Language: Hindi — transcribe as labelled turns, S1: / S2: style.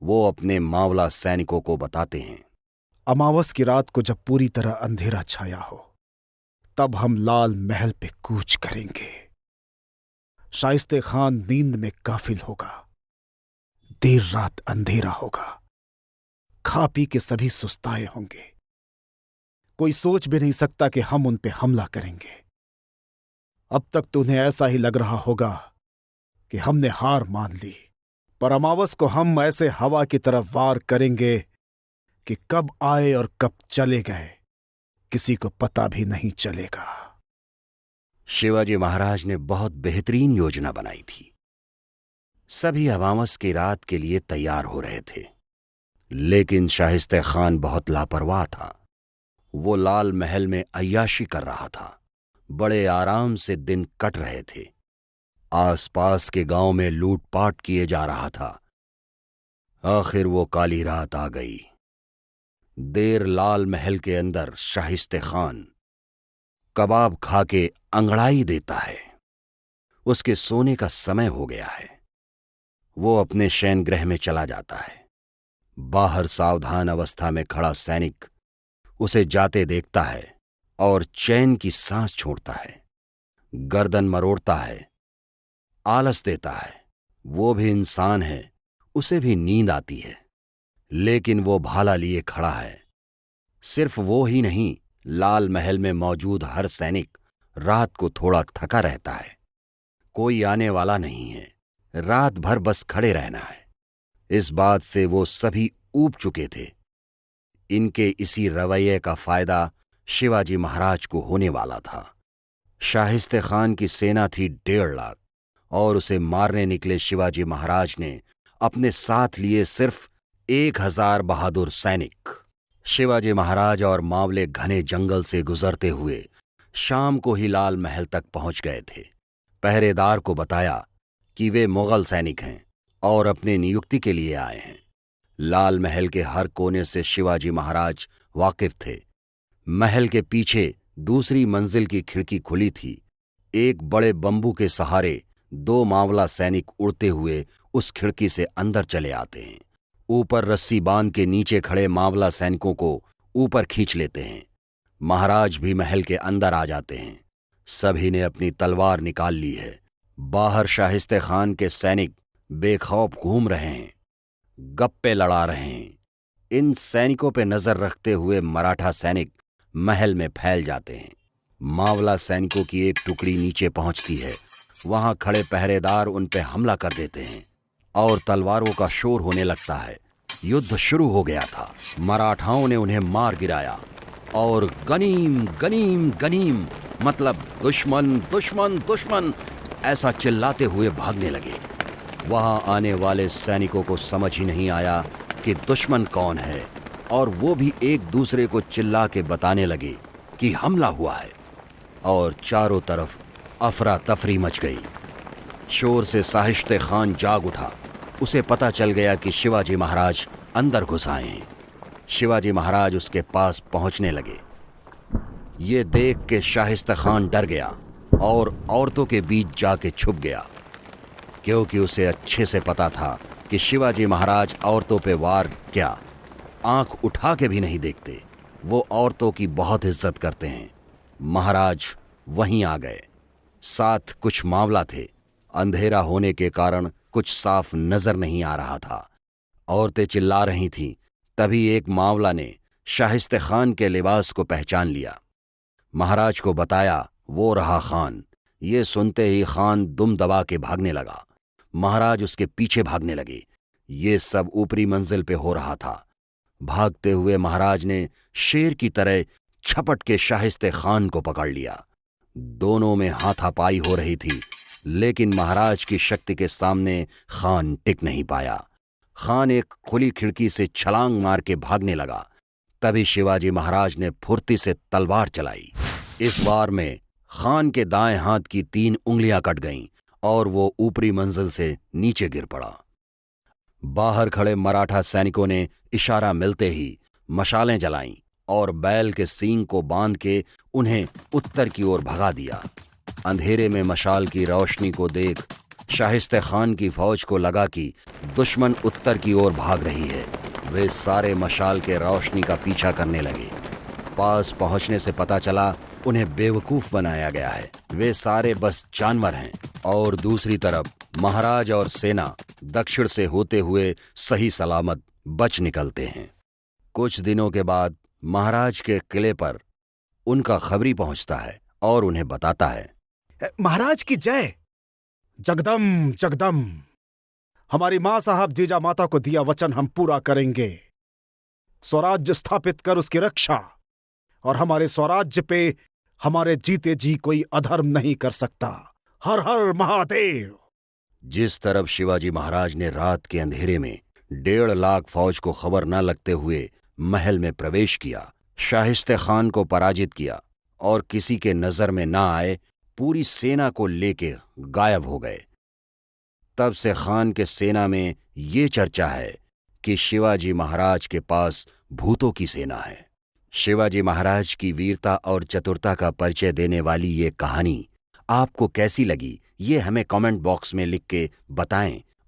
S1: वो अपने मावला सैनिकों को बताते हैं।
S2: अमावस की रात को जब पूरी तरह अंधेरा छाया हो, तब हम लाल महल पे कूच करेंगे। शाइस्ते खान नींद में गाफिल होगा। देर रात अंधेरा होगा। खा पी के सभी सुस्ताए होंगे। कोई सोच भी नहीं सकता कि हम उन पे हमला करेंगे। अब तक तो उन्हें ऐसा ही लग रहा होगा कि हमने हार मान ली, पर अमावस को हम ऐसे हवा की तरफ वार करेंगे कि कब आए और कब चले गए किसी को पता भी नहीं चलेगा।
S1: शिवाजी महाराज ने बहुत बेहतरीन योजना बनाई थी। सभी अमावस की रात के लिए तैयार हो रहे थे, लेकिन शाहिस्ते खान बहुत लापरवाह था। वो लाल महल में अय्याशी कर रहा था। बड़े आराम से दिन कट रहे थे। आसपास के गांव में लूटपाट किए जा रहा था। आखिर वो काली रात आ गई। देर लाल महल के अंदर शाहिस्ते खान कबाब खा के अंगड़ाई देता है। उसके सोने का समय हो गया है। वो अपने शयन गृह में चला जाता है। बाहर सावधान अवस्था में खड़ा सैनिक उसे जाते देखता है और चैन की सांस छोड़ता है। गर्दन मरोड़ता है, आलस देता है। वो भी इंसान है, उसे भी नींद आती है, लेकिन वो भाला लिए खड़ा है। सिर्फ वो ही नहीं, लाल महल में मौजूद हर सैनिक रात को थोड़ा थका रहता है। कोई आने वाला नहीं है। रात भर बस खड़े रहना है। इस बात से वो सभी ऊब चुके थे। इनके इसी रवैये का फायदा शिवाजी महाराज को होने वाला था। शाहिस्ते खान की सेना थी 1.5 लाख और उसे मारने निकले शिवाजी महाराज ने अपने साथ लिए सिर्फ 1000 बहादुर सैनिक। शिवाजी महाराज और मावले घने जंगल से गुजरते हुए शाम को ही लाल महल तक पहुंच गए थे। पहरेदार को बताया कि वे मुगल सैनिक हैं और अपने नियुक्ति के लिए आए हैं। लाल महल के हर कोने से शिवाजी महाराज वाकिफ थे। महल के पीछे दूसरी मंजिल की खिड़की खुली थी। एक बड़े बंबू के सहारे 2 मावला सैनिक उड़ते हुए उस खिड़की से अंदर चले आते हैं। ऊपर रस्सी बांध के नीचे खड़े मावला सैनिकों को ऊपर खींच लेते हैं। महाराज भी महल के अंदर आ जाते हैं। सभी ने अपनी तलवार निकाल ली है। बाहर शाहिस्ते खान के सैनिक बेखौफ घूम रहे हैं, गप्पे लड़ा रहे हैं। इन सैनिकों पे नजर रखते हुए मराठा सैनिक महल में फैल जाते हैं। मावला सैनिकों की एक टुकड़ी नीचे पहुंचती है। वहां खड़े पहरेदार उन पे हमला कर देते हैं और तलवारों का शोर होने लगता है। युद्ध शुरू हो गया था। मराठाओं ने उन्हें मार गिराया और गनीम गनीम गनीम मतलब दुश्मन दुश्मन दुश्मन ऐसा चिल्लाते हुए भागने लगे। वहां आने वाले सैनिकों को समझ ही नहीं आया कि दुश्मन कौन है, और वो भी एक दूसरे को चिल्ला के बताने लगे कि हमला हुआ है, और चारों तरफ अफरा तफरी मच गई। शोर से शाहिस्ते खान जाग उठा। उसे पता चल गया कि शिवाजी महाराज अंदर घुस आए हैं। शिवाजी महाराज उसके पास पहुंचने लगे। ये देख के शाहिस्ते खान डर गया और औरतों के बीच जाके छुप गया, क्योंकि उसे अच्छे से पता था कि शिवाजी महाराज औरतों पे वार क्या, आंख उठा के भी नहीं देखते। वो औरतों की बहुत इज्जत करते हैं। महाराज वहीं आ गए। साथ कुछ मावला थे। अंधेरा होने के कारण कुछ साफ नजर नहीं आ रहा था। औरतें चिल्ला रही थीं। तभी एक मावला ने शाहिस्ते खान के लिबास को पहचान लिया। महाराज को बताया, वो रहा खान। ये सुनते ही खान दुम दबा के भागने लगा। महाराज उसके पीछे भागने लगे। ये सब ऊपरी मंजिल पे हो रहा था। भागते हुए महाराज ने शेर की तरह छपट के शाहिस्ते खान को पकड़ लिया। दोनों में हाथापाई हो रही थी, लेकिन महाराज की शक्ति के सामने खान टिक नहीं पाया। खान एक खुली खिड़की से छलांग मार के भागने लगा। तभी शिवाजी महाराज ने फुर्ती से तलवार चलाई। इस वार में खान के दाएं हाथ की 3 उंगलियां कट गईं और वो ऊपरी मंजिल से नीचे गिर पड़ा। बाहर खड़े मराठा सैनिकों ने इशारा मिलते ही मशालें जलाईं और बैल के सींग को बांध के उन्हें उत्तर की ओर भगा दिया। अंधेरे में मशाल की रोशनी को देख शाहिस्ते खान की फौज को लगा कि दुश्मन उत्तर की ओर भाग रही है। वे सारे मशाल के रोशनी का पीछा करने लगे। पास पहुंचने से पता चला उन्हें बेवकूफ बनाया गया है। वे सारे बस जानवर हैं। और दूसरी तरफ महाराज और सेना दक्षिण से होते हुए सही सलामत बच निकलते हैं। कुछ दिनों के बाद महाराज के किले पर उनका खबरी पहुंचता है और उन्हें बताता है,
S2: महाराज की जय। जगदम जगदम, हमारी मां साहब जीजा माता को दिया वचन हम पूरा करेंगे। स्वराज्य स्थापित कर उसकी रक्षा, और हमारे स्वराज्य पे हमारे जीते जी कोई अधर्म नहीं कर सकता। हर हर महादेव।
S1: जिस तरफ शिवाजी महाराज ने रात के अंधेरे में 1.5 लाख फौज को खबर न लगते हुए महल में प्रवेश किया, शाहिस्ते खान को पराजित किया और किसी के नजर में ना आए पूरी सेना को लेके गायब हो गए, तब से खान के सेना में ये चर्चा है कि शिवाजी महाराज के पास भूतों की सेना है। शिवाजी महाराज की वीरता और चतुरता का परिचय देने वाली ये कहानी आपको कैसी लगी, ये हमें कमेंट बॉक्स में लिख के बताएं।